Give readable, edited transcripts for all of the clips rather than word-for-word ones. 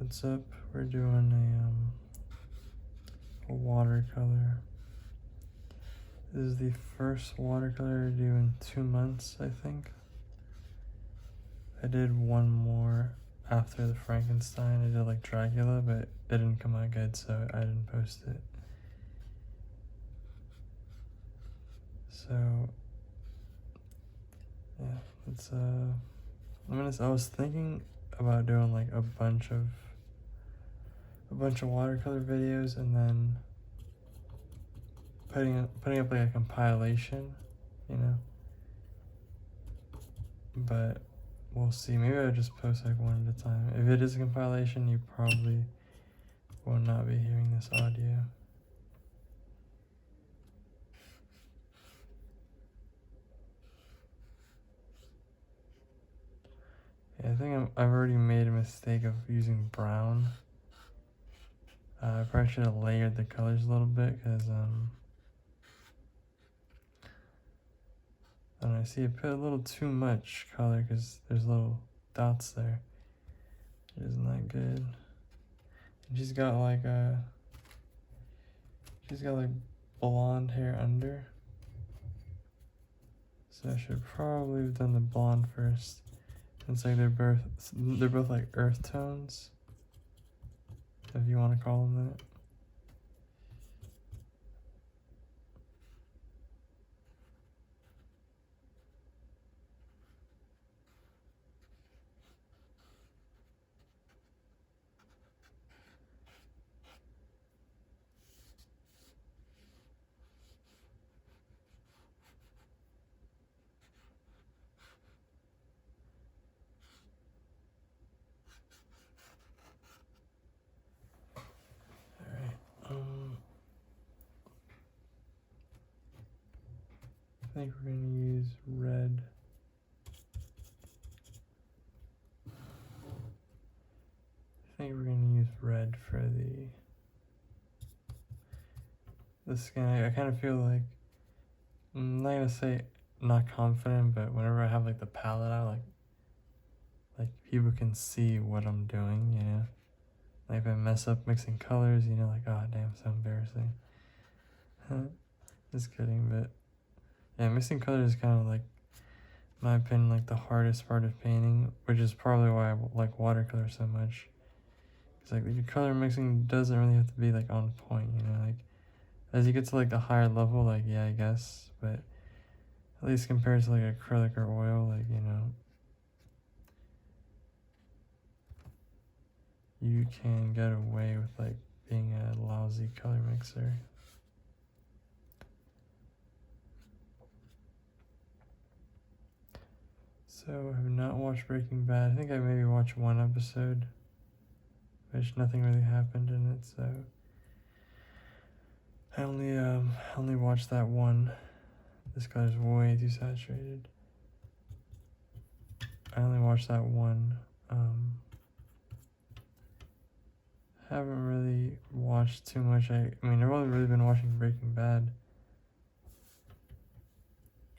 What's up? We're doing a watercolor. This is the first watercolor I do in 2 months, I think. I did one more after the Frankenstein. I did like Dracula, but it didn't come out good, so I didn't post it. So yeah, it's I was thinking about doing like a bunch of watercolor videos and then putting up like a compilation, you know. But we'll see. Maybe I'll just post like one at a time. If it is a compilation, you probably will not be hearing this audio. Yeah, I think I've already made a mistake of using brown. I probably should have layered the colors a little bit because I don't know, I see I put a little too much color because there's little dots there. It is not good. And she's got like blonde hair under. So I should probably have done the blonde first. It's like they're both like earth tones, if you want to call them that. I think we're gonna use red. I think we're gonna use red for the skin. I kind of feel like, I'm not gonna say not confident, but whenever I have like the palette out, like people can see what I'm doing, you know. Like if I mess up mixing colors, you know, like, oh damn, so embarrassing. Just kidding, but yeah, mixing colors is kind of like, in my opinion, like the hardest part of painting, which is probably why I like watercolor so much. It's like your color mixing doesn't really have to be like on point, you know, like as you get to like the higher level, like yeah, I guess, but at least compared to like acrylic or oil, like, you know, you can get away with like being a lousy color mixer. So I have not watched Breaking Bad. I think I maybe watched one episode, which nothing really happened in it, so I only watched that one. This color's way too saturated. I only watched that one. Haven't really watched too much. I mean, I've only really been watching Breaking Bad.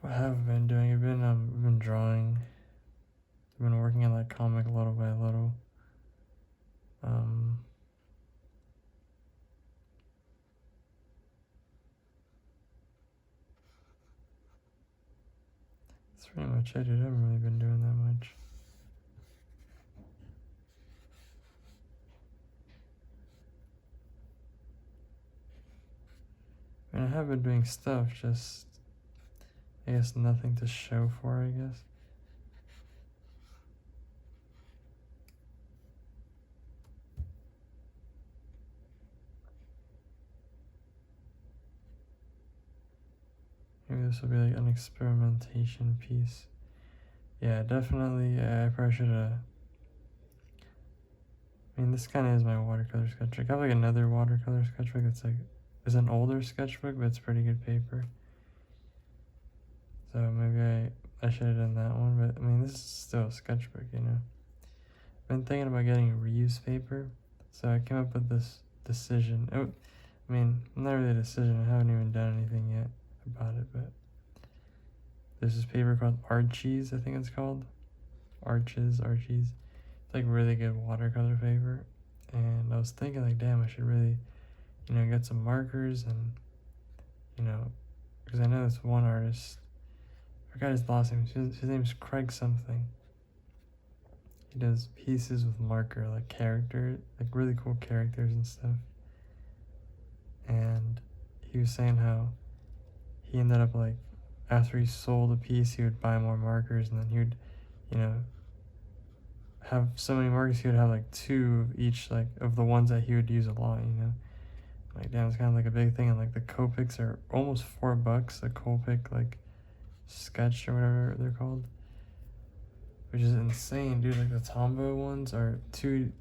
What have I been doing? I've been drawing. I've been working on that comic little by little. That's pretty much it, dude. I haven't really been doing that much. I mean, I have been doing stuff, just, I guess, nothing to show for, I guess. Maybe this will be like an experimentation piece. Yeah, definitely. I probably should have. I mean, this kind of is my watercolor sketchbook. I have like another watercolor sketchbook that's like, it's an older sketchbook, but it's pretty good paper. So maybe I should have done that one, but I mean, this is still a sketchbook, you know. I've been thinking about getting reused paper, so I came up with this decision. I mean, not really a decision. I haven't even done anything yet about it, but there's this paper called Archies, I think it's called. Archies. It's like really good watercolor paper. And I was thinking like, damn, I should really, get some markers and, because I know this one artist, I forgot his last name, his name's Craig something. He does pieces with marker, like character, like really cool characters and stuff. And he was saying how he ended up like, after he sold a piece, he would buy more markers, and then he would, have so many markers, he would have like 2 of each, like of the ones that he would use a lot, Like, damn, it's kind of like a big thing. And like the Copics are almost $4, a Copic like sketch or whatever they're called, which is insane, dude. Like the Tombow ones are $3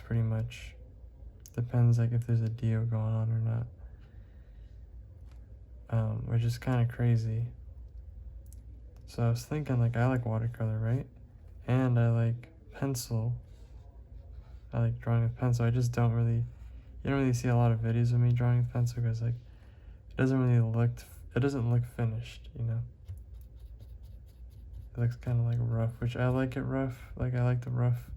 pretty much. Depends like if there's a deal going on or not. Which is kind of crazy. So I was thinking like, I like watercolor, right? And I like pencil. I like drawing with pencil. You don't really see a lot of videos of me drawing with pencil because like it doesn't look finished, It looks kind of like rough, which I like it rough. Like I like the rough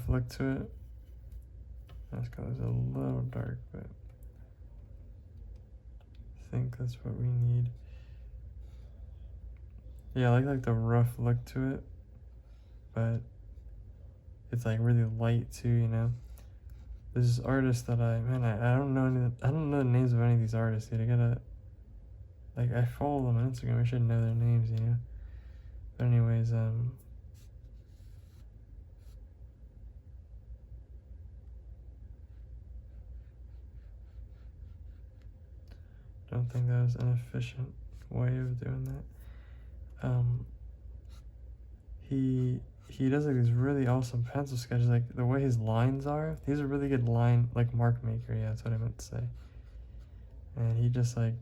look to it. This color's a little dark, but I think that's what we need. Yeah, I like the rough look to it, but it's like really light too, There's artists that I don't know I don't know the names of any of these artists, dude. I gotta, like, I follow them on Instagram. I should know their names, But anyways, don't think that was an efficient way of doing that. He does like these really awesome pencil sketches. Like the way his lines are, he's a really good line like mark maker. Yeah, that's what I meant to say. And he does a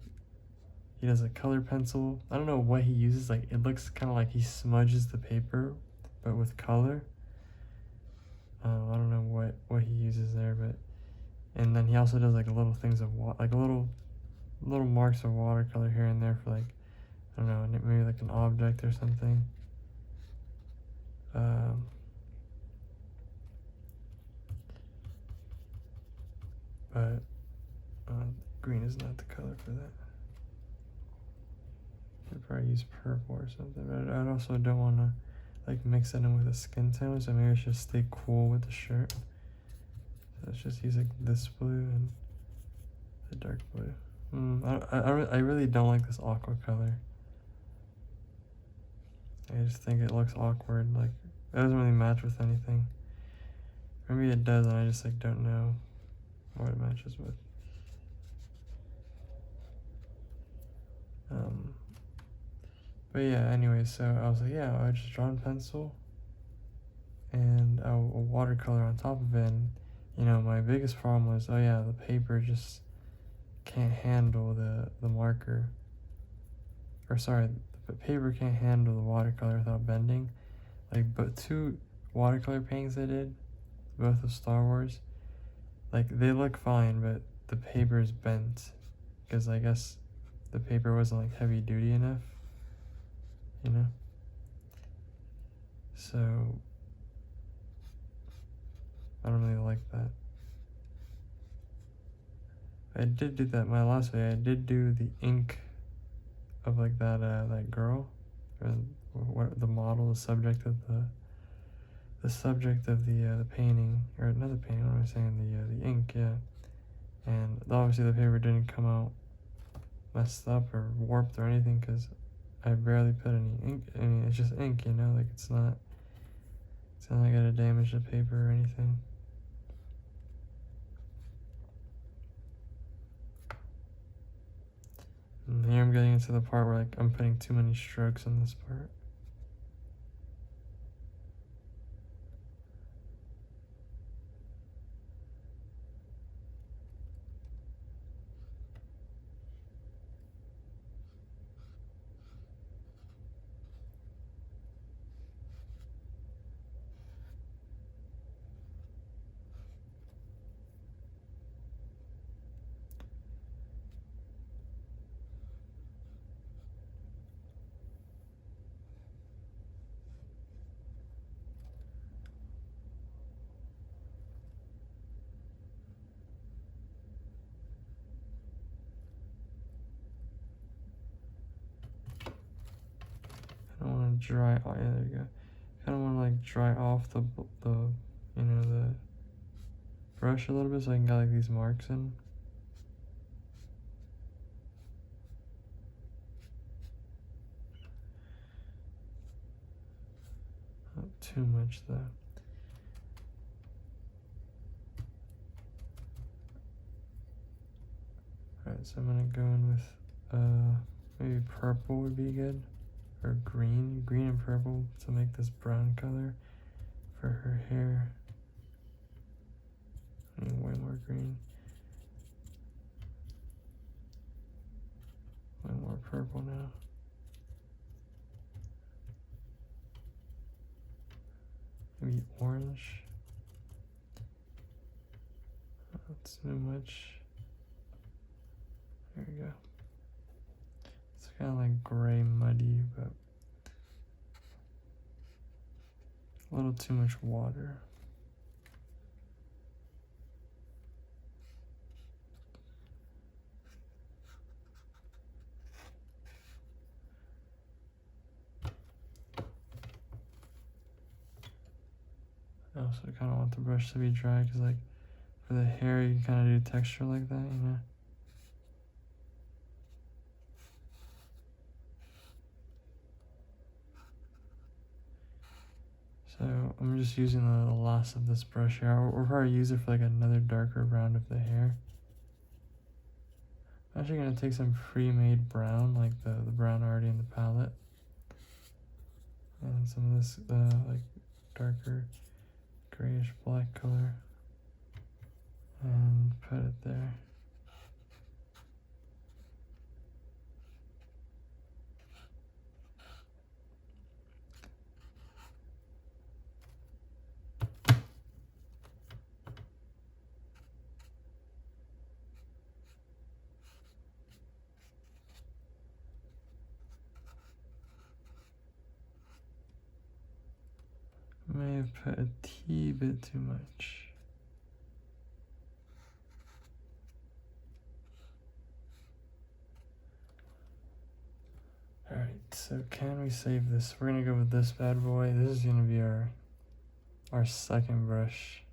color pencil. I don't know what he uses. Like it looks kind of like he smudges the paper, but with color. I don't know what he uses there, but and then he also does like little things of like little marks of watercolor here and there for like, I don't know, maybe like an object or something. But green is not the color for that. I'd probably use purple or something, but I also don't want to like mix it in with a skin tone, so maybe I should stay cool with the shirt. So let's just use like this blue and the dark blue. I really don't like this aqua color. I just think it looks awkward. Like it doesn't really match with anything. Maybe it does, and I just like don't know what it matches with. But yeah, anyway, so I was like, yeah, I just draw in pencil and a watercolor on top of it. And, my biggest problem was, oh yeah, the paper just can't handle the marker. Or sorry, the paper can't handle the watercolor without bending. Like, but 2 watercolor paintings I did, both of Star Wars, like they look fine, but the paper is bent because I guess the paper wasn't like heavy duty enough. So I don't really like that. I did do that my last video. I did do the ink of like that girl, or what the model, the subject of the painting, or not the painting. What am I saying? The ink, yeah. And obviously the paper didn't come out messed up or warped or anything because I barely put any ink. I mean, it's just ink, like it's not like I gotta damage the paper or anything. And here I'm getting into the part where like I'm putting too many strokes in this part. dry. Oh yeah, there you go. Kind of want to like dry off the you know, the brush a little bit so I can get like these marks in. Not too much though. Alright, so I'm gonna go in with maybe purple would be good. Or green and purple to make this brown color for her hair. I need way more green. Way more purple now. Maybe orange. That's too much. There we go. It's kind of like gray, muddy, but a little too much water. I also kind of want the brush to be dry because, like, for the hair, you can kind of do texture like that, you know? So I'm just using the last of this brush here. Or probably use it for like another darker round of the hair. I'm actually gonna take some pre-made brown, like the brown already in the palette, and some of this like darker grayish black color, and put it there. May have put a teeny bit too much. Alright, so can we save this? We're gonna go with this bad boy. This is gonna be our second brush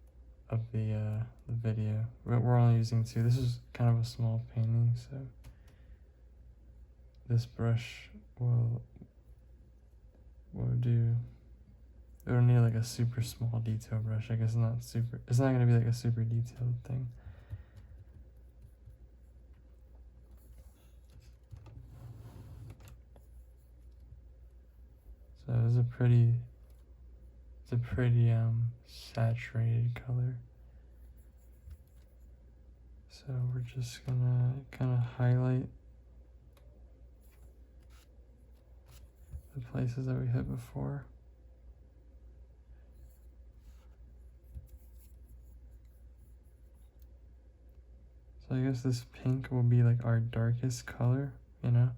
of the video. We're only using two. This is kind of a small painting, so this brush will do. It'll need like a super small detail brush. I guess it's not gonna be like a super detailed thing. So it's a pretty saturated color. So we're just gonna kind of highlight the places that we hit before. So I guess this pink will be like our darkest color, you know?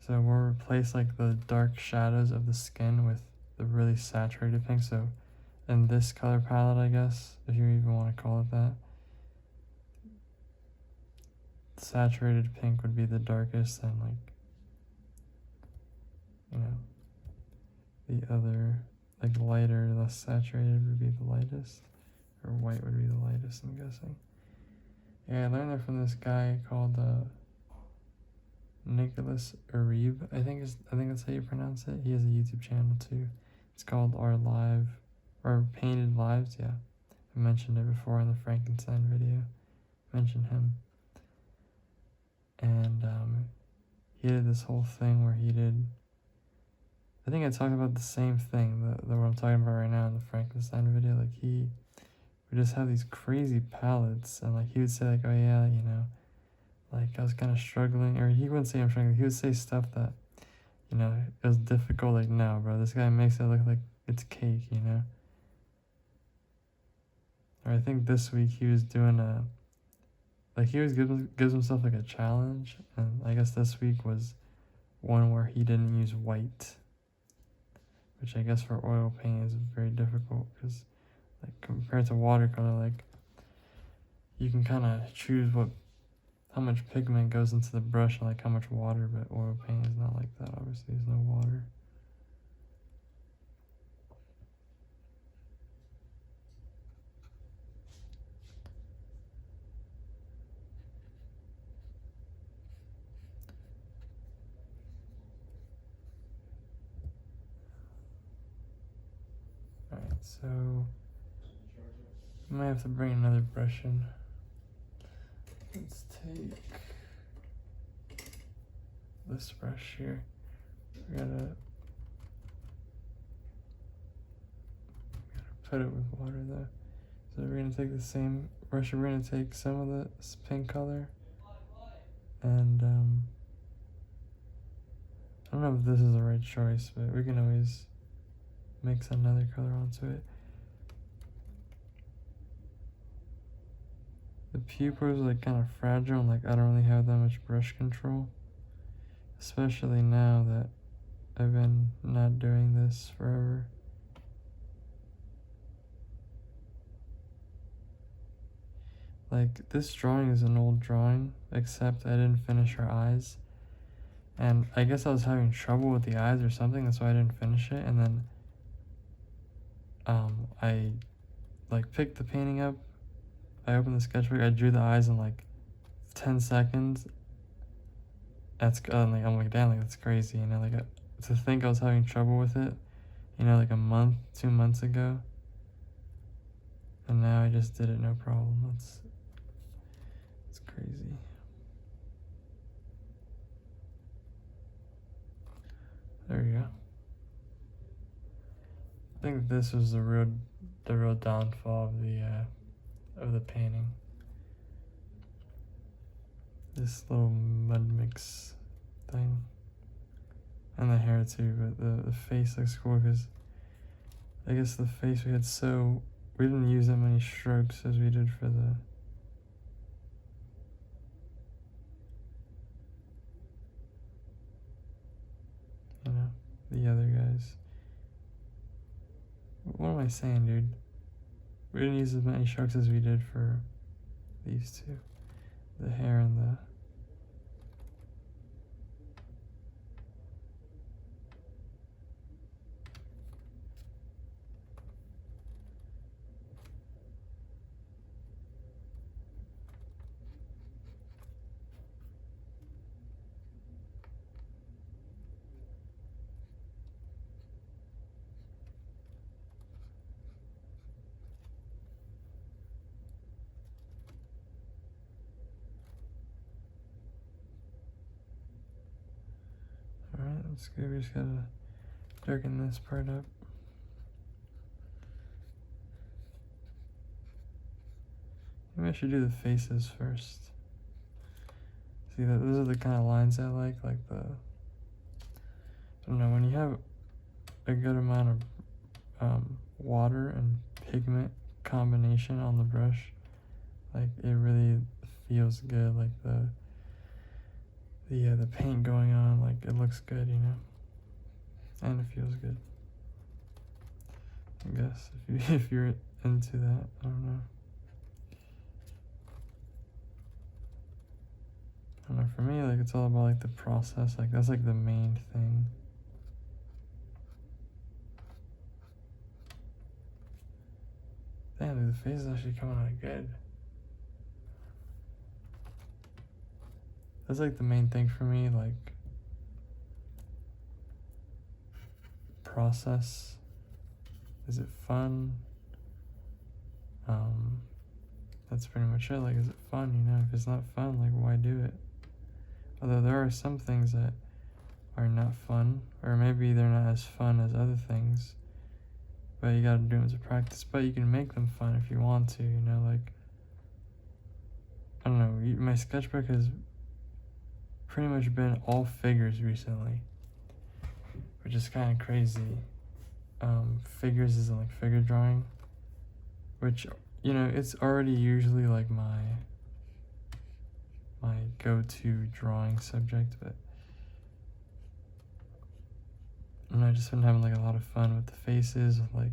So we'll replace like the dark shadows of the skin with the really saturated pink. So in this color palette, I guess, if you even want to call it that, saturated pink would be the darkest, and like, you know, the other, like lighter, less saturated would be the lightest, or white would be the lightest, I'm guessing. Yeah, I learned that from this guy called Nicholas Arib. I think that's how you pronounce it. He has a YouTube channel too. It's called Painted Lives. Yeah, I mentioned it before in the Frankenstein video. Mentioned him, and he did this whole thing where he did. I think I talked about the same thing that what I'm talking about right now in the Frankenstein video. Like he would just have these crazy palettes, and like he would say like, oh yeah, you know, like I was kind of struggling, or he wouldn't say I'm struggling. He would say stuff that, you know, it was difficult. Like, no, bro, this guy makes it look like it's cake, you know. Or I think this week he was doing he always gives himself like a challenge, and I guess this week was one where he didn't use white, which I guess for oil paint is very difficult because, like, compared to watercolor, like, you can kind of choose how much pigment goes into the brush and like how much water, but oil paint is not like that. Obviously, there's no water. So I might have to bring another brush in. Let's take this brush here. We gotta put it with water though. So we're gonna take the same brush. We're gonna take some of the pink color, and I don't know if this is the right choice, but we can always mix another color onto it. The pupils are like kind of fragile, and like I don't really have that much brush control, especially now that I've been not doing this forever. Like, this drawing is an old drawing, except I didn't finish her eyes. And I guess I was having trouble with the eyes or something, that's why I didn't finish it. And then I like picked the painting up, I opened the sketchbook, I drew the eyes in like 10 seconds. That's I'm like, damn, like that's crazy, you know, like to think I was having trouble with it, you know, like a month, 2 months ago. And now I just did it no problem. That's crazy. There you go. I think this was the real downfall of the painting. This little mud mix thing, and the hair too. But the face looks cool because I guess the face we didn't use that many strokes as we did for the other guys. What am I saying, dude? We didn't use as many strokes as we did for these two. The hair and the... Alright, that's good. We just gotta darken this part up. Maybe I should do the faces first. See, those are the kind of lines I like the... I don't know, when you have a good amount of water and pigment combination on the brush, like it really feels good, like the paint going on, like it looks good, you know, and it feels good, I guess, if you're into that. I don't know. For me, like it's all about like the process, like that's like the main thing. Damn, dude, the face is actually coming out good. That's like the main thing for me, like process. Is it fun? That's pretty much it. Like, is it fun? You know, if it's not fun, like why do it? Although there are some things that are not fun, or maybe they're not as fun as other things, but you gotta do them as a practice. But you can make them fun if you want to, you know, like, I don't know, my sketchbook has pretty much been all figures recently, which is kind of crazy. Figures isn't like figure drawing, which, you know, it's already usually like my go-to drawing subject, but I just been having like a lot of fun with the faces. Like,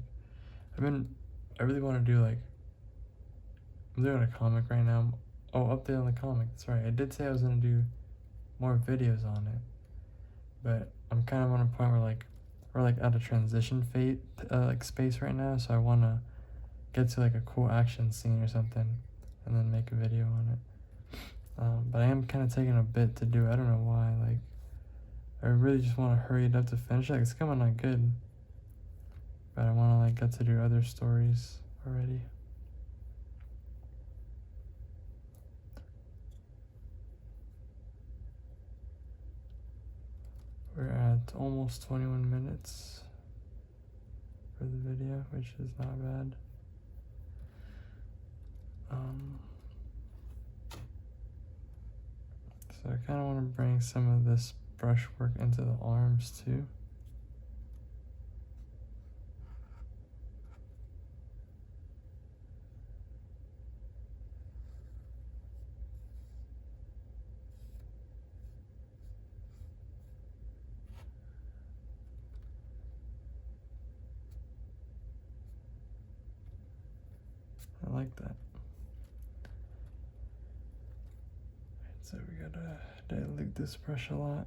I really want to do like, I'm doing a comic right now. Oh, update on the comic. That's right. I did say I was gonna do more videos on it, but I'm kind of on a point where like we're like at a transition phase, like space right now. So I want to get to like a cool action scene or something, and then make a video on it. But I am kind of taking a bit to do it. I don't know why. Like, I really just want to hurry it up to finish it. Like, it's coming out good, but I want to like get to do other stories already. We're at almost 21 minutes for the video, which is not bad. So I kind of want to bring some of this brushwork into the arms too. I like that. So we gotta dilute this brush a lot.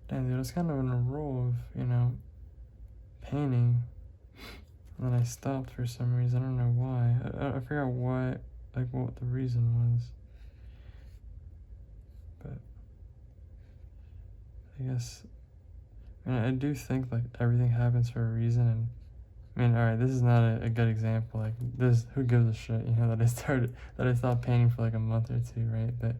Damn, dude, I was kind of in a roll of, you know, painting. And then I stopped for some reason. I don't know why. I forgot why, like what the reason was. But I guess, I mean, I do think like everything happens for a reason. And I mean, alright, this is not a good example. Like this, who gives a shit, you know, that I stopped painting for like a month or two, right? But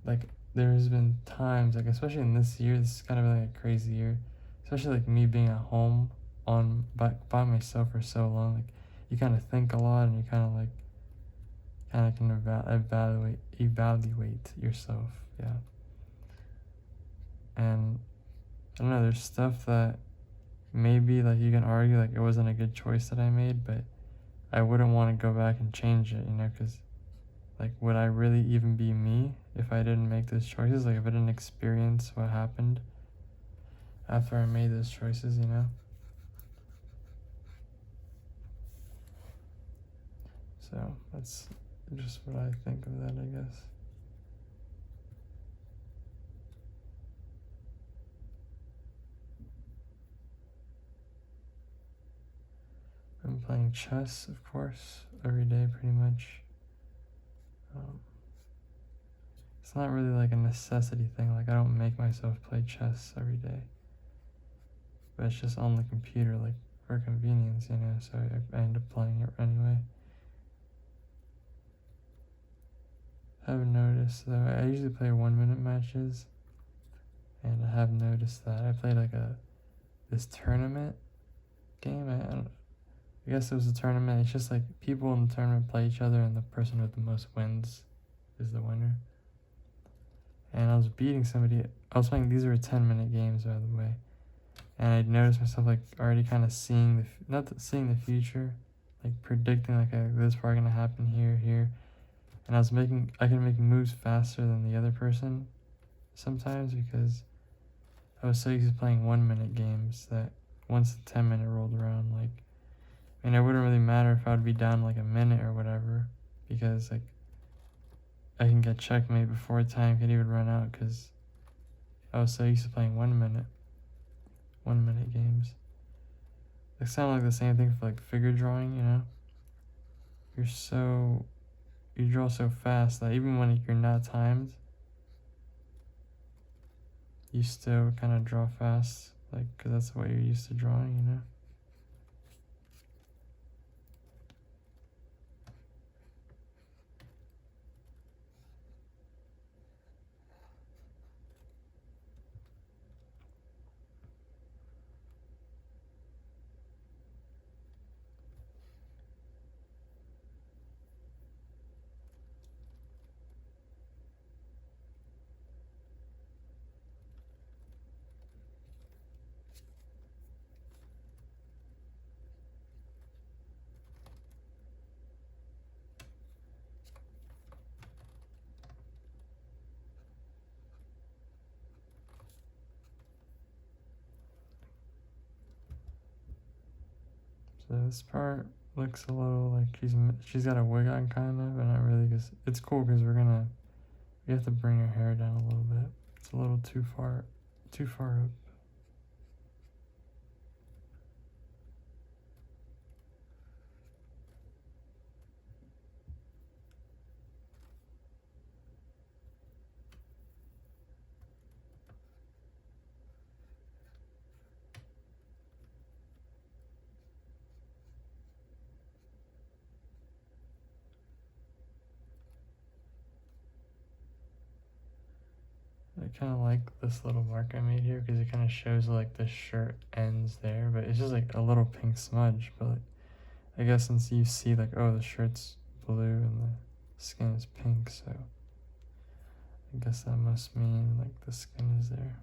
like there's been times, like especially in this year, this is kind of like a crazy year, especially like me being at home by myself for so long. Like you kind of think a lot, and you kind of can evaluate yourself, yeah. And I don't know, there's stuff that maybe like you can argue like it wasn't a good choice that I made, but I wouldn't want to go back and change it, you know, because like would I really even be me if I didn't make those choices? Like if I didn't experience what happened after I made those choices, you know? So that's just what I think of that, I guess. I'm playing chess, of course, every day pretty much. It's not really like a necessity thing. Like I don't make myself play chess every day, but it's just on the computer, like for convenience, you know. So I end up playing it anyway. I have noticed though, I usually play 1-minute matches, and I have noticed that I played like this tournament game. I guess it was a tournament. It's just like people in the tournament play each other, and the person with the most wins is the winner. And I was beating somebody. I was playing, these were 10-minute games, by the way. And I noticed myself like already kind of seeing seeing the future, like predicting like this is probably gonna happen here. And I can make moves faster than the other person sometimes, because I was so used to playing 1-minute games that once the 10-minute rolled around, like, I mean, it wouldn't really matter if I would be down like a minute or whatever, because like I can get checkmate before time could even run out, because I was so used to playing 1-minute games. It sounded like the same thing for like figure drawing, you know? You draw so fast that even when you're not timed, you still kind of draw fast, like, because that's what you're used to drawing, you know? So this part looks a little like she's got a wig on, kind of, but not really, because it's cool because we have to bring her hair down a little bit. It's a little too far up. kind of like this little mark I made here because it kind of shows like the shirt ends there, but it's just like a little pink smudge. But like, I guess since you see like, oh, the shirt's blue and the skin is pink, so I guess that must mean like the skin is there.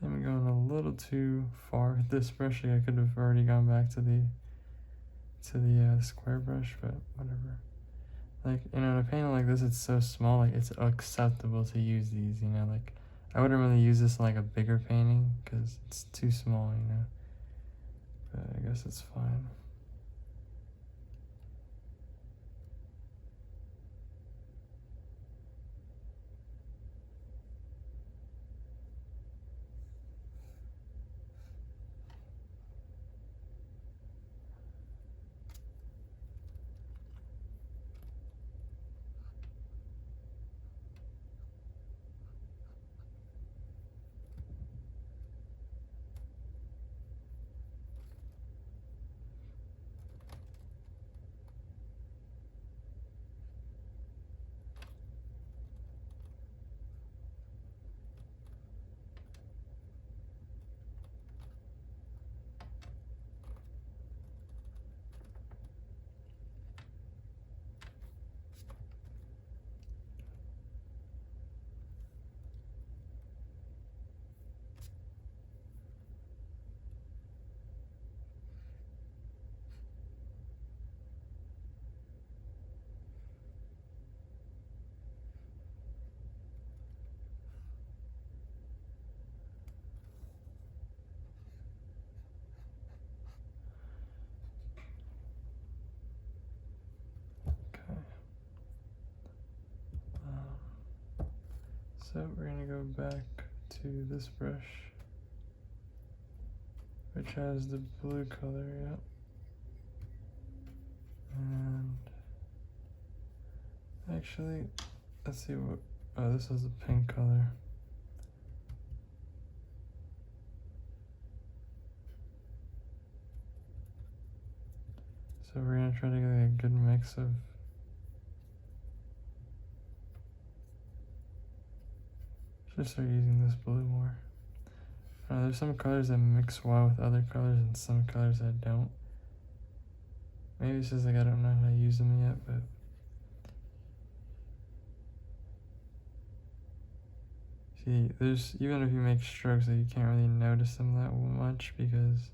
I'm going a little too far with this brush. Like I could have already gone back to the square brush, but whatever. Like, you know, in a painting like this, it's so small, like it's acceptable to use these, you know, like I wouldn't really use this in like a bigger painting because it's too small, you know, but I guess it's fine. Okay. So we're gonna go back to this brush, which has the blue color, yeah. And actually, let's see what, oh, this is a pink color. So we're gonna try to get a good mix of should start using this blue more. There's some colors that mix well with other colors and some colors that don't. Maybe it's just like I don't know how to use them yet, but see, there's even if you make strokes, that you can't really notice them that much because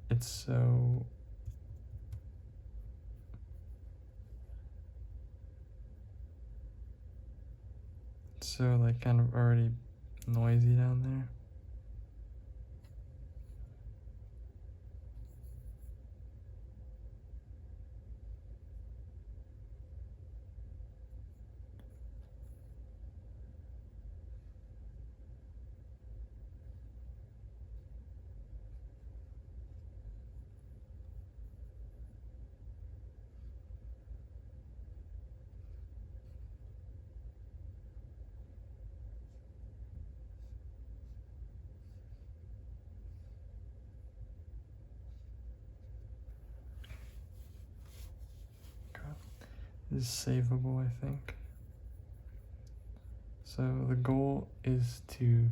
it's so like kind of already noisy down there. Okay. This is savable, I think. So the goal is to,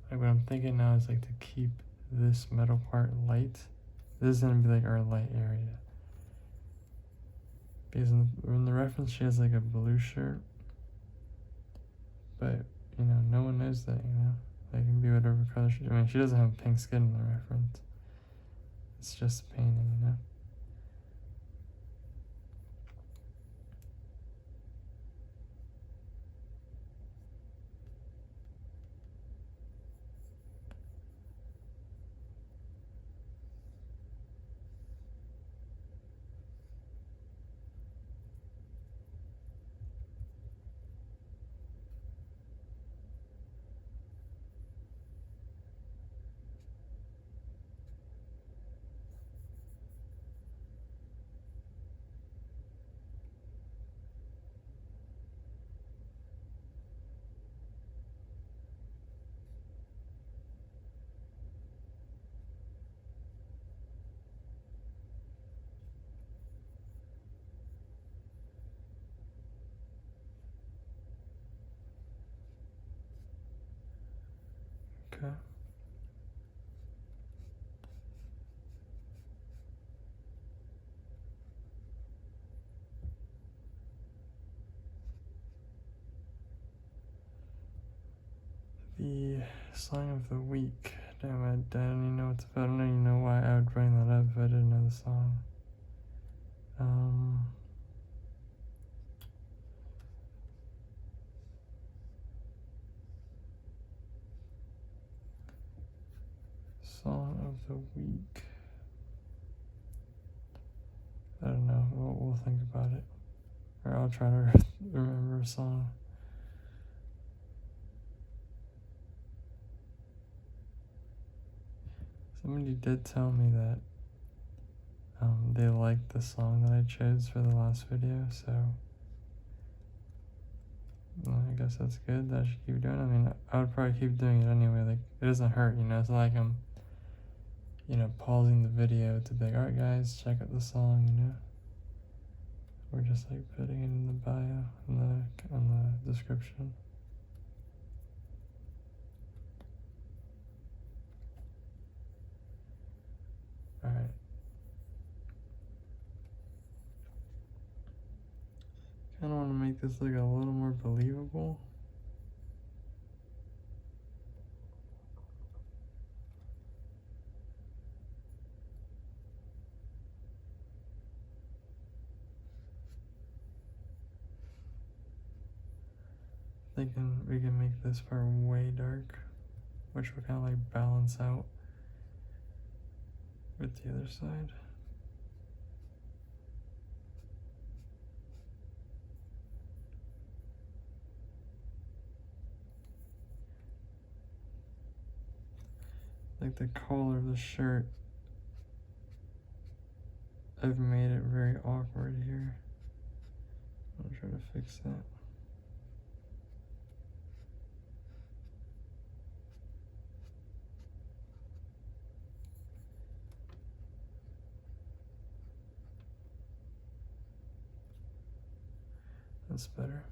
like what I'm thinking now is like to keep this metal part light. This is gonna be like our light area. Because in the reference she has like a blue shirt. But, you know, no one knows that, you know. They can be whatever color she, I mean, she doesn't have pink skin in the reference. It's just a painting, you know. Okay. The song of the week. Damn, I don't even know what it's about. I don't even know why I would bring that up if I didn't know the song. Song of the week. I don't know. We'll think about it. Or I'll try to remember a song. Somebody did tell me that they liked the song that I chose for the last video, so I guess that's good. That I should keep doing it. I mean, I would probably keep doing it anyway. Like, it doesn't hurt, you know. It's not like I'm, you know, pausing the video to be like, alright guys, check out the song, you know. We're just like putting it in the bio, in the description. Alright. Kinda wanna make this look a little more believable. Thinking we can make this part way dark, which will kind of like balance out with the other side. Like the collar of the shirt, I've made it very awkward here. I'll try to fix that. That's better.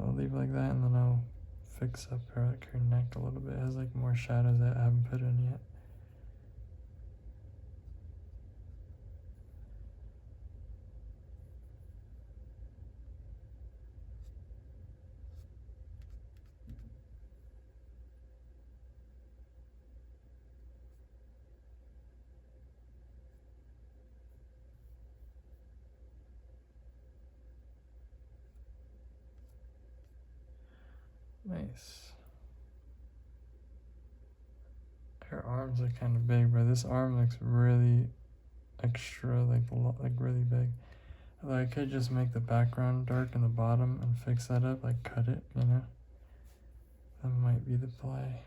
I'll leave it like that, and then I'll fix up her neck a little bit. It has like more shadows that I haven't put in yet. Nice. Her arms are kind of big, but this arm looks really extra, like really big. Although I could just make the background dark in the bottom and fix that up, like cut it, you know? That might be the play.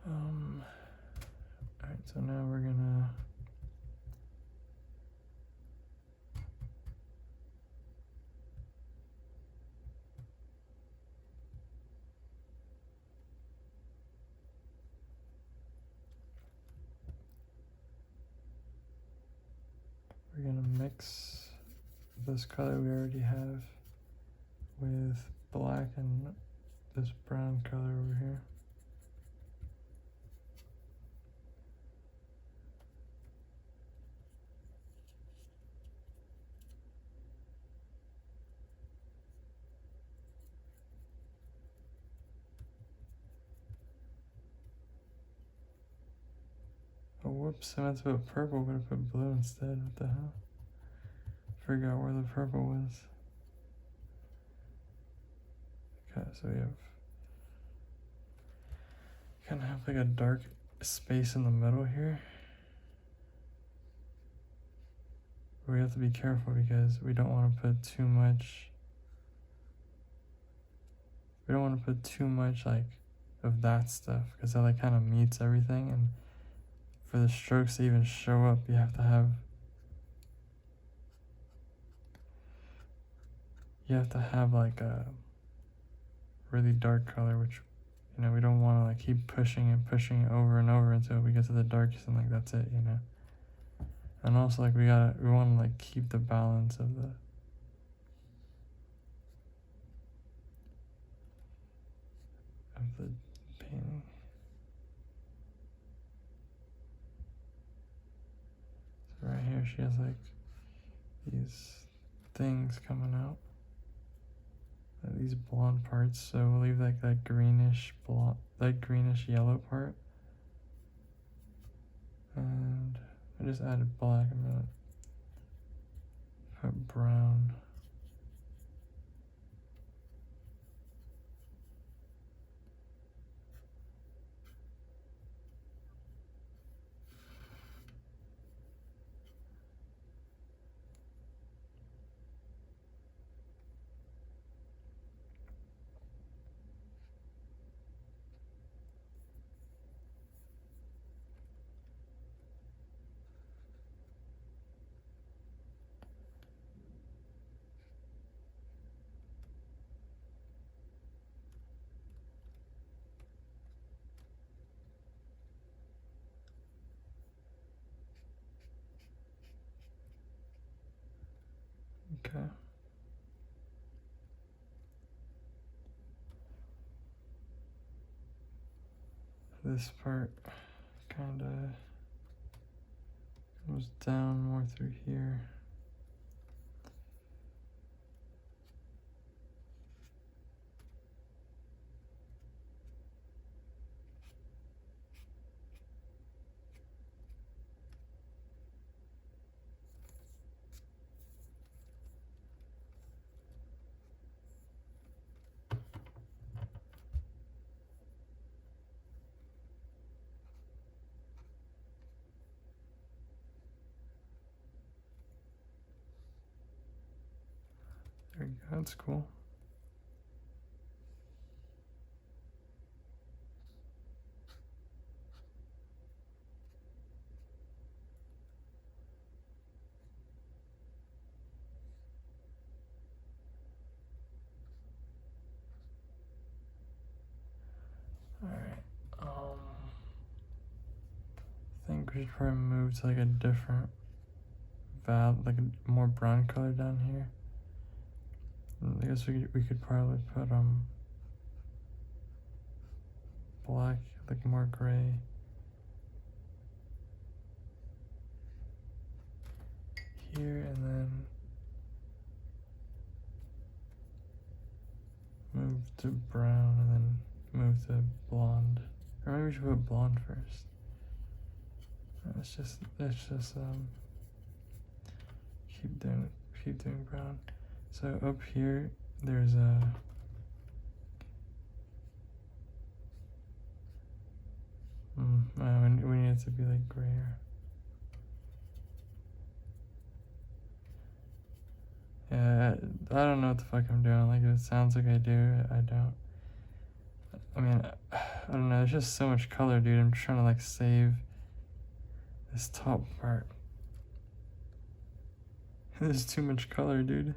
Alright, so now we're gonna mix this color we already have with black and this brown color over here. Oh, whoops, I meant to put purple, but I put blue instead. What the hell? Forgot where the purple was. Okay, so we have kind of have like a dark space in the middle here. We have to be careful because we don't want to put too much. We don't want to put too much like of that stuff because that like kind of meets everything. And for the strokes to even show up, you have to have like a really dark color, which we don't want to like keep pushing and pushing it over and over until we get to the darkest and like that's it, And also like we want to like keep the balance of the painting. So right here she has like these things coming out. These blonde parts, so we'll leave like that greenish yellow part. And I just added black. I'm gonna put brown. Okay. This part kind of goes down more through here. There you go, that's cool. Alright, I think we should probably move to like a different like a more brown color down here. I guess we could probably put black, like more gray. Here and then move to brown and then move to blonde. Or maybe we should put blonde first. Let's just keep doing brown. So up here there's a we need it to be like grayer. Yeah, I don't know what the fuck I'm doing. Like, it sounds like I do, I don't. I mean, I don't know, there's just so much color, dude. I'm trying to like save this top part. There's too much color, dude.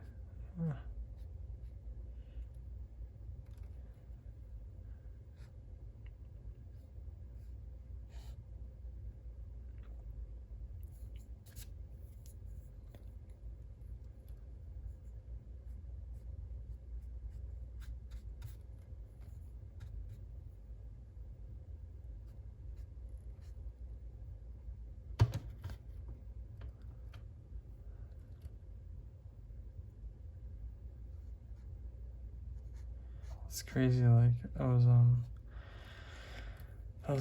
It's crazy. Like I was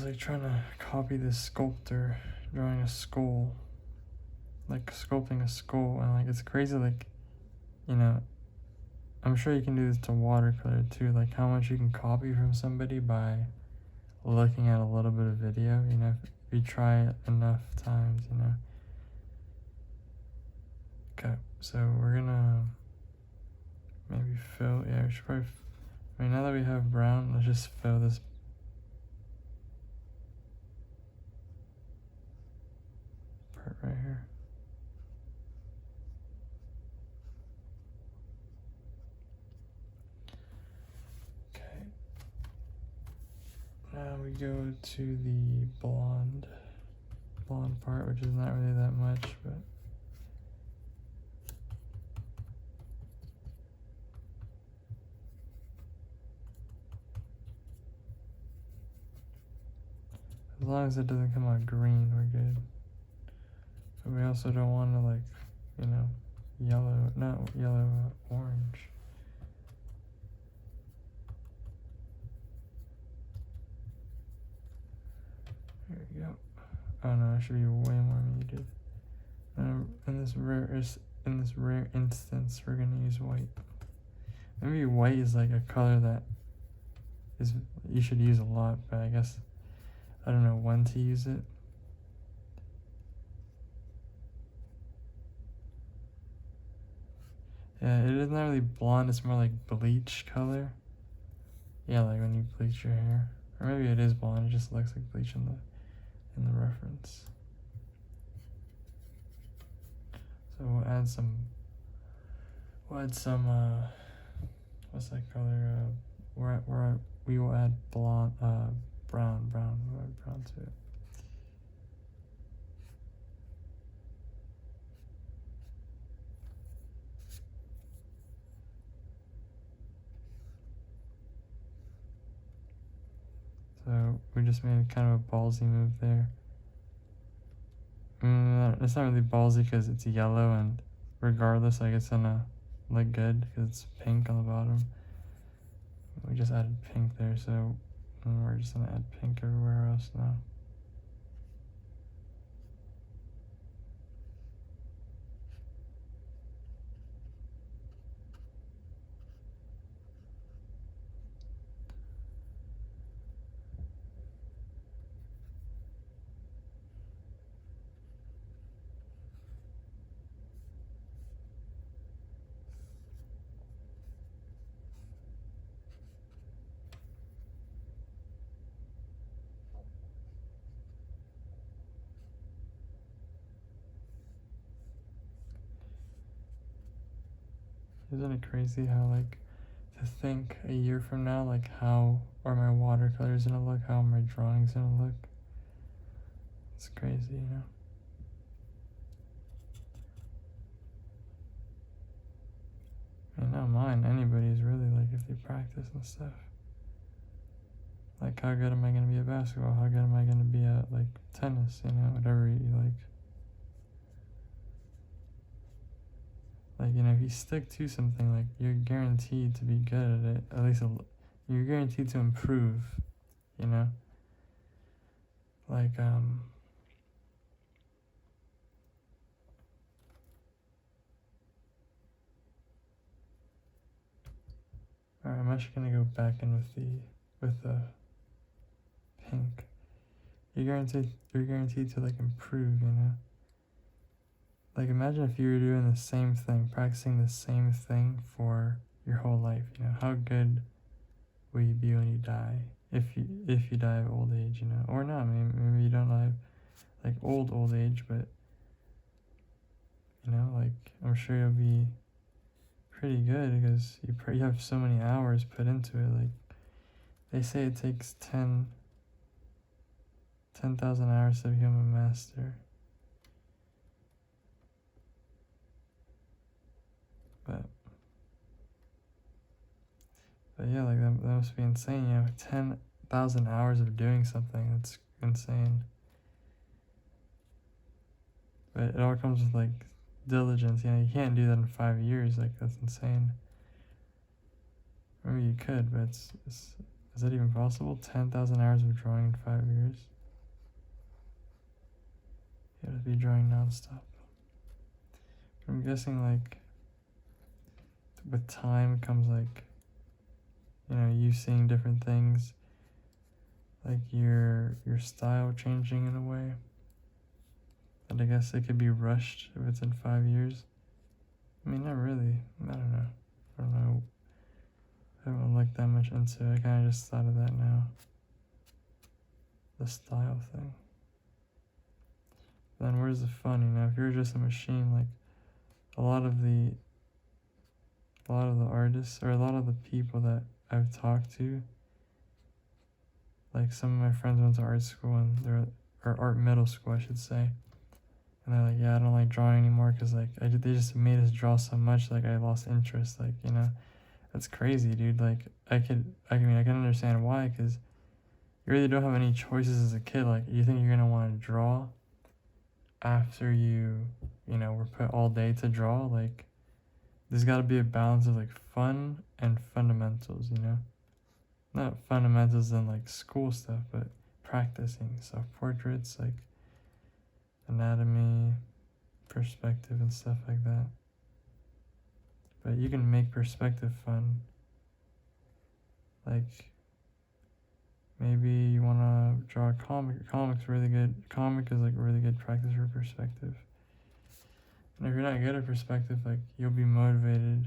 like trying to copy this sculptor drawing a skull, like sculpting a skull, and like it's crazy. Like, you know, I'm sure you can do this to watercolor too. Like how much you can copy from somebody by looking at a little bit of video. You know, if you try it enough times, you know. Okay, so we're gonna maybe fill. Yeah, we should probably. I mean, now that we have brown, let's just fill this part right here. Okay. Now we go to the blonde part, which is not really that much, but as long as it doesn't come out green, we're good. But we also don't want to, like, you know, orange. There we go. Oh no, it should be way more muted. In this rare instance, we're gonna use white. Maybe white is like a color that is you should use a lot, but I guess I don't know when to use it. Yeah, it is not really blonde, it's more like bleach color. Yeah, like when you bleach your hair. Or maybe it is blonde, it just looks like bleach in the reference. So we'll add some what's that color? We will add brown to it. So we just made kind of a ballsy move there. It's not really ballsy because it's yellow, and regardless, like it's gonna look good because it's pink on the bottom. We just added pink there, so we're just gonna add pink everywhere else now. Isn't it crazy how, like, to think a year from now, like, how are my watercolors gonna look, how are my drawings gonna look? It's crazy, you know? I mean, not mine, anybody's really, like, if they practice and stuff. Like, how good am I gonna be at basketball? How good am I gonna be at, like, tennis, you know, whatever you like. Like, you know, if you stick to something, like, you're guaranteed to be good at it. At least you're guaranteed to improve, you know? Like, alright, I'm actually gonna go back in with the pink. You're guaranteed to, like, improve, you know? Like, imagine if you were doing the same thing, practicing the same thing for your whole life, you know? How good will you be when you die? If you die of old age, you know? Or not, maybe you don't die like old age, but, you know, like, I'm sure you'll be pretty good because you have so many hours put into it. Like, they say it takes 10,000 hours to become a master. But yeah, like that must be insane, you know, 10,000 hours of doing something, that's insane. But it all comes with, like, diligence, you know, you can't do that in 5 years, like, that's insane. Maybe you could, but is that even possible? 10,000 hours of drawing in 5 years? You have to be drawing nonstop. I'm guessing, like, with time comes, like, you know, you seeing different things, like your style changing in a way. And I guess it could be rushed if it's in 5 years. I mean, not really. I don't know. I haven't looked that much into it. I kind of just thought of that now. The style thing. Then where's the fun? You know, if you're just a machine, like a lot of the artists or a lot of the people that I've talked to, like some of my friends went to art school or art middle school, I should say. And they're like, yeah, I don't like drawing anymore because like they just made us draw so much, like I lost interest. Like, you know, that's crazy, dude. Like I can understand why, because you really don't have any choices as a kid. Like, you think you're gonna want to draw after you know, were put all day to draw? Like, there's got to be a balance of like fun and fundamentals, you know, not fundamentals in like school stuff, but practicing self-portraits, like anatomy, perspective and stuff like that. But you can make perspective fun. Like, maybe you want to draw a comic. Comic's really good. Comic is like really good practice for perspective. And if you're not good at perspective, like, you'll be motivated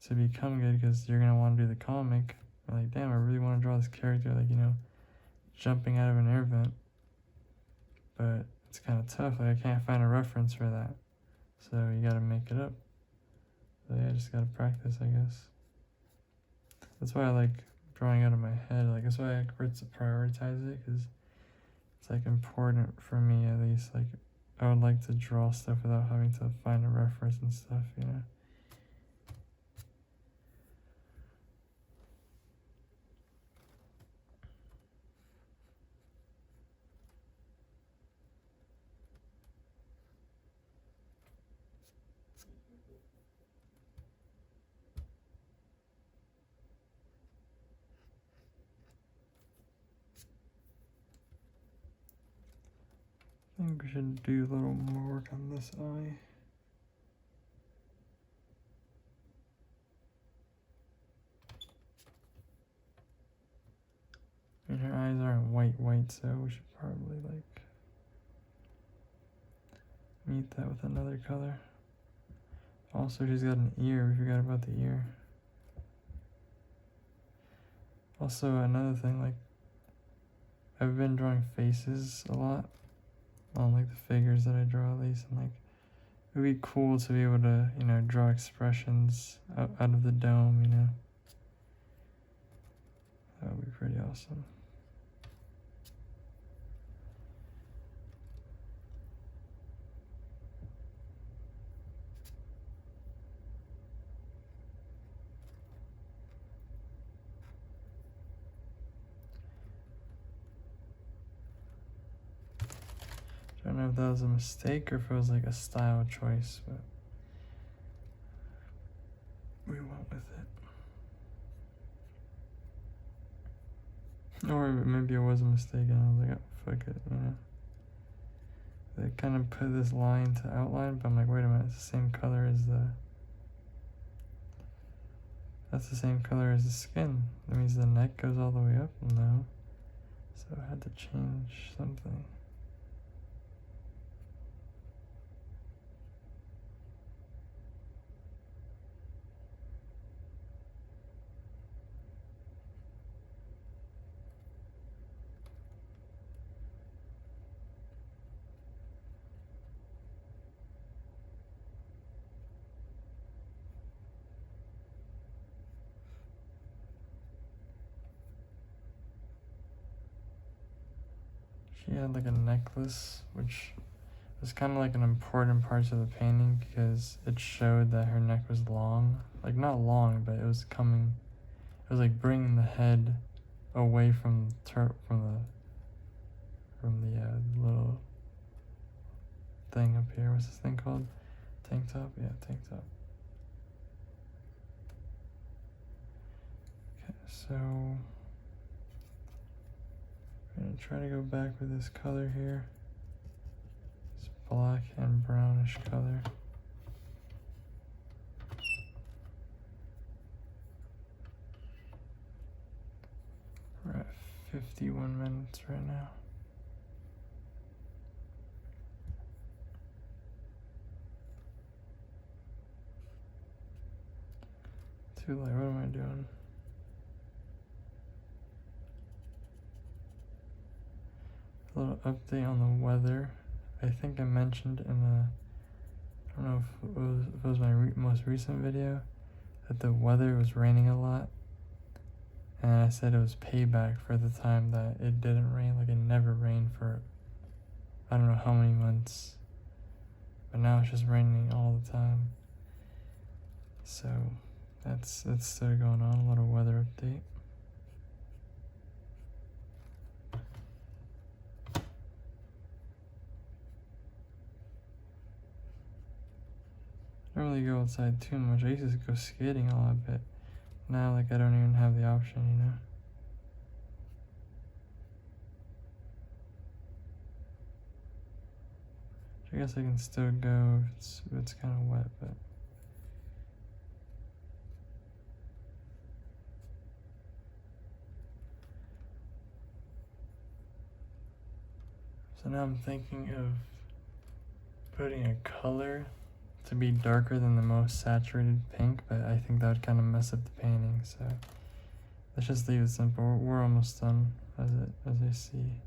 to become good because you're gonna want to do the comic. You're like, damn, I really want to draw this character, like, you know, jumping out of an air vent. But it's kind of tough. Like, I can't find a reference for that. So you gotta make it up. So yeah, just gotta practice, I guess. That's why I like drawing out of my head. Like, that's why I prioritize it, because it's like important for me, at least. Like, I would like to draw stuff without having to find a reference and stuff, you know. I think we should do a little more work on this eye. I mean, her eyes aren't white, so we should probably like meet that with another color. Also, she's got an ear. We forgot about the ear. Also, another thing, like, I've been drawing faces a lot on like the figures that I draw, at least, and like it would be cool to be able to, you know, draw expressions out of the dome, you know. That would be pretty awesome. I don't know if that was a mistake or if it was like a style choice, but we went with it. Or maybe it was a mistake and I was like, oh, fuck it, you know. They kind of put this line to outline, but I'm like, wait a minute, it's the same color as that's the same color as the skin. That means the neck goes all the way up? No. So I had to change something. She had like a necklace, which was kind of like an important part of the painting because it showed that her neck was long. Like, not long, but it was like bringing the head away from the little thing up here. What's this thing called? Tank top? Yeah, tank top. So I'm gonna try to go back with this color here. It's black and brownish color. We're at 51 minutes right now. Too late, what am I doing? A little update on the weather. I think I mentioned in I don't know if it was my most recent video, that the weather was raining a lot. And I said it was payback for the time that it didn't rain. Like, it never rained for I don't know how many months. But now it's just raining all the time. So that's still going on. A little weather update. I don't really go outside too much. I used to go skating a lot, but now, like, I don't even have the option, you know? I guess I can still go if it's kind of wet, but so now I'm thinking of putting a color to be darker than the most saturated pink, but I think that would kind of mess up the painting, so let's just leave it simple. We're almost done, as I see.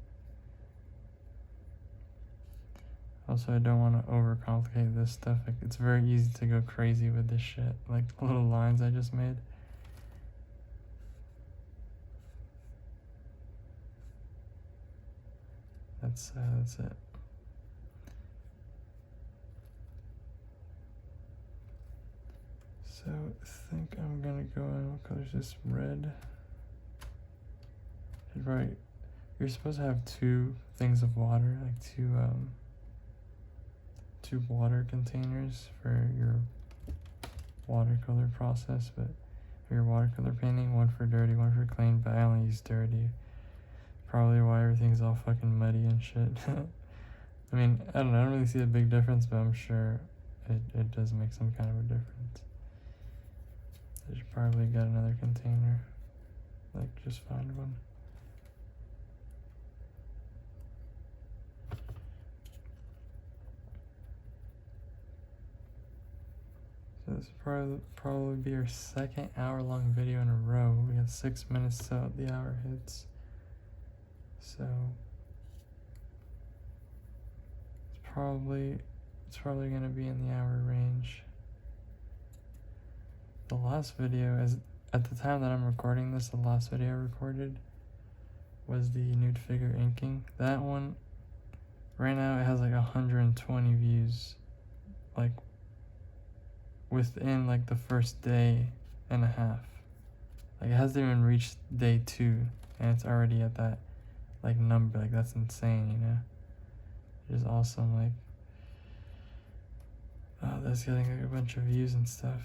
Also, I don't want to overcomplicate this stuff. Like, it's very easy to go crazy with this shit, like the little lines I just made. That's it. So I think I'm gonna go in, what color is this? Red. Right, you're supposed to have 2 things of water, like two water containers for your watercolor process, but for your watercolor painting, one for dirty, one for clean, but I only use dirty. Probably why everything's all fucking muddy and shit. I mean, I don't know, I don't really see a big difference, but I'm sure it does make some kind of a difference. I should probably get another container, like just find one. So this will probably be our 2nd hour-long video in a row. We got 6 minutes till the hour hits. So it's probably gonna be in the hour range. The last video is, at the time that I'm recording this, the last video I recorded was the nude figure inking. That one, right now it has like 120 views, like within like the first day and a half. Like, it hasn't even reached day 2 and it's already at that like number. Like, that's insane, you know? It is awesome. Like, oh, that's getting like a bunch of views and stuff.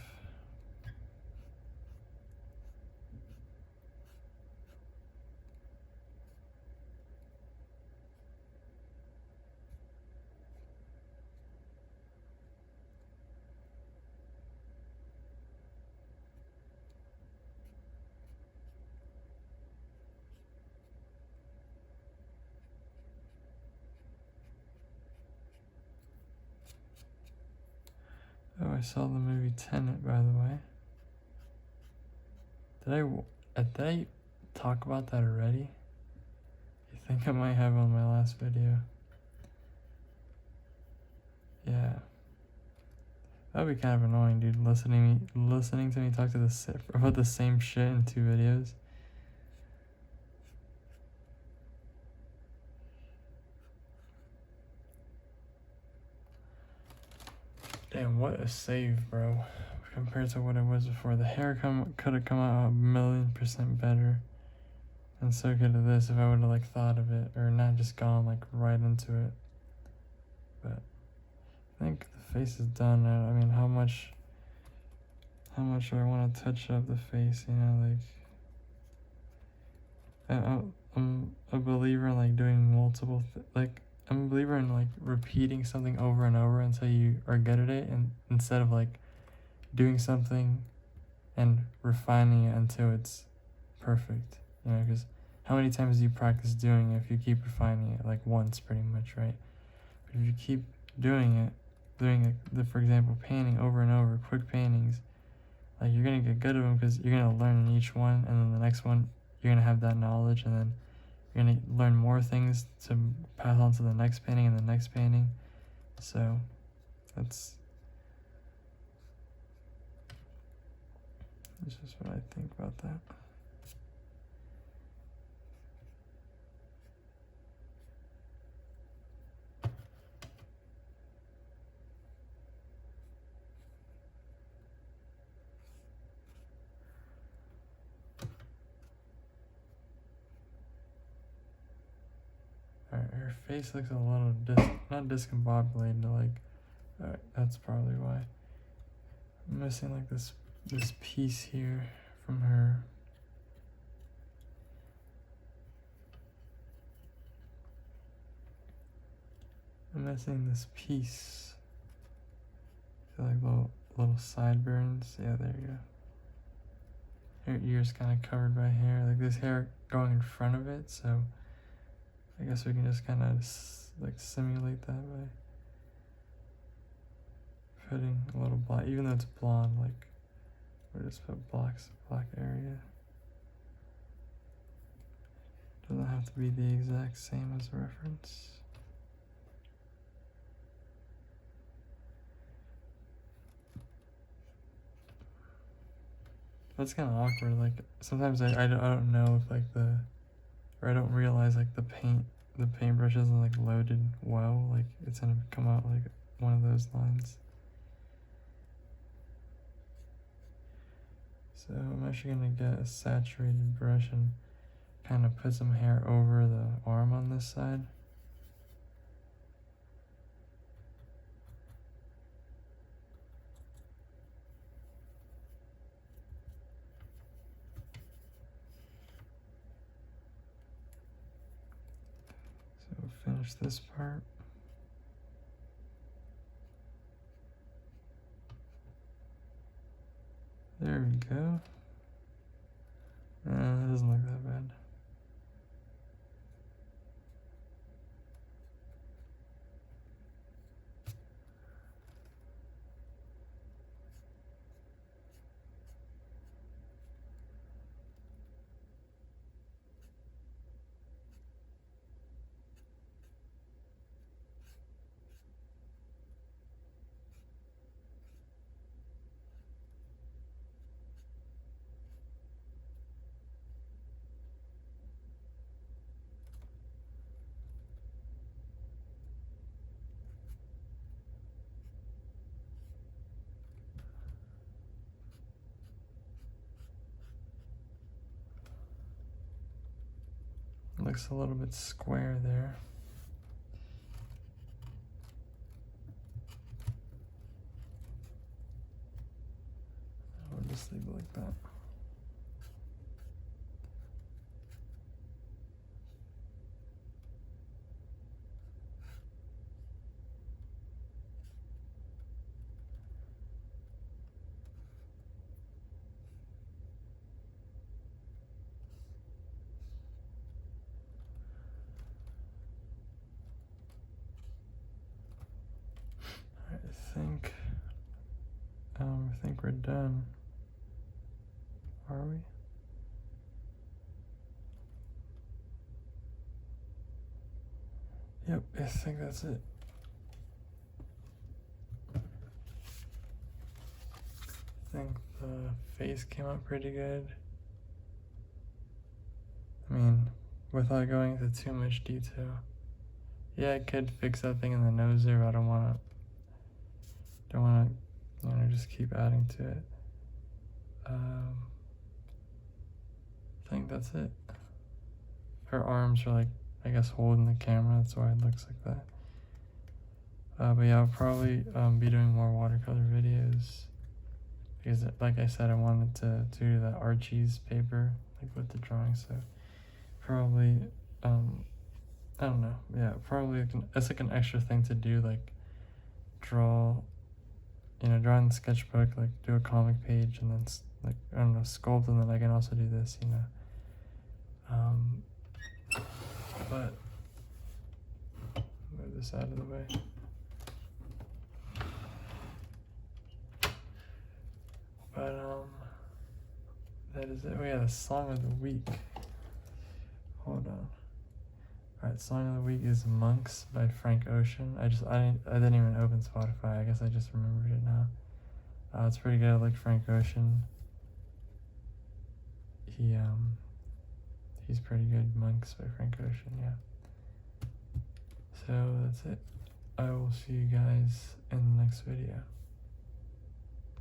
Oh, I saw the movie Tenet, by the way. Did I talk about that already? I think I might have on my last video. Yeah. That would be kind of annoying, dude, listening to me talk about the same shit in 2 videos. Damn, what a save, bro. Compared to what it was before. The hair could have come out 1,000,000% better. And so could have this if I would have like thought of it, or not just gone like right into it. But I think the face is done now. I mean, how much do I want to touch up the face, you know, like I'm a believer in like doing multiple I'm a believer in like repeating something over and over until you are good at it, and instead of like doing something and refining it until it's perfect, you know, because how many times do you practice doing it if you keep refining it? Like once, pretty much, right? But if you keep doing it, for example, painting over and over, quick paintings, like you're gonna get good at them because you're gonna learn in each one, and then the next one you're gonna have that knowledge, and then you're gonna learn more things to pass on to the next painting and the next painting. So that's just what I think about that. Alright, her face looks a little not discombobulated, like, alright, that's probably why. I'm missing like this piece here from her. I'm missing this piece. I feel like little sideburns. Yeah, there you go. Her ear's kind of covered by hair. Like this hair going in front of it, so I guess we can just kind of like simulate that by putting a little black, even though it's blonde, like we'll just put black area. Doesn't have to be the exact same as the reference. That's kind of awkward. Like sometimes I don't know if like or I don't realize like the paintbrush isn't like loaded well. Like it's gonna come out like one of those lines. So I'm actually gonna get a saturated brush and kind of put some hair over the arm on this side. So we'll finish this part. There we go. It doesn't look that bad. Looks a little bit square there. I'll just leave it like that. I think we're done. Are we? Yep, I think that's it. I think the face came out pretty good. I mean, without going into too much detail. Yeah, I could fix that thing in the nose there, but I don't wanna, just keep adding to it. I think that's it. Her arms are like, I guess, holding the camera, that's why it looks like that. But yeah, I'll probably be doing more watercolor videos because, like I said, I wanted to do that Archie's paper, like with the drawing. So probably, I don't know, yeah, probably it's like an extra thing to do, like draw, draw in the sketchbook, like do a comic page, and then like, I don't know, sculpt, and then I can also do this, but move this out of the way. But that is it. Oh yeah, the song of the week. Hold on. Alright, song of the week is Monks by Frank Ocean. I didn't even open Spotify. I guess I just remembered it now. It's pretty good. I like Frank Ocean. He's pretty good. Monks by Frank Ocean, yeah. So that's it. I will see you guys in the next video.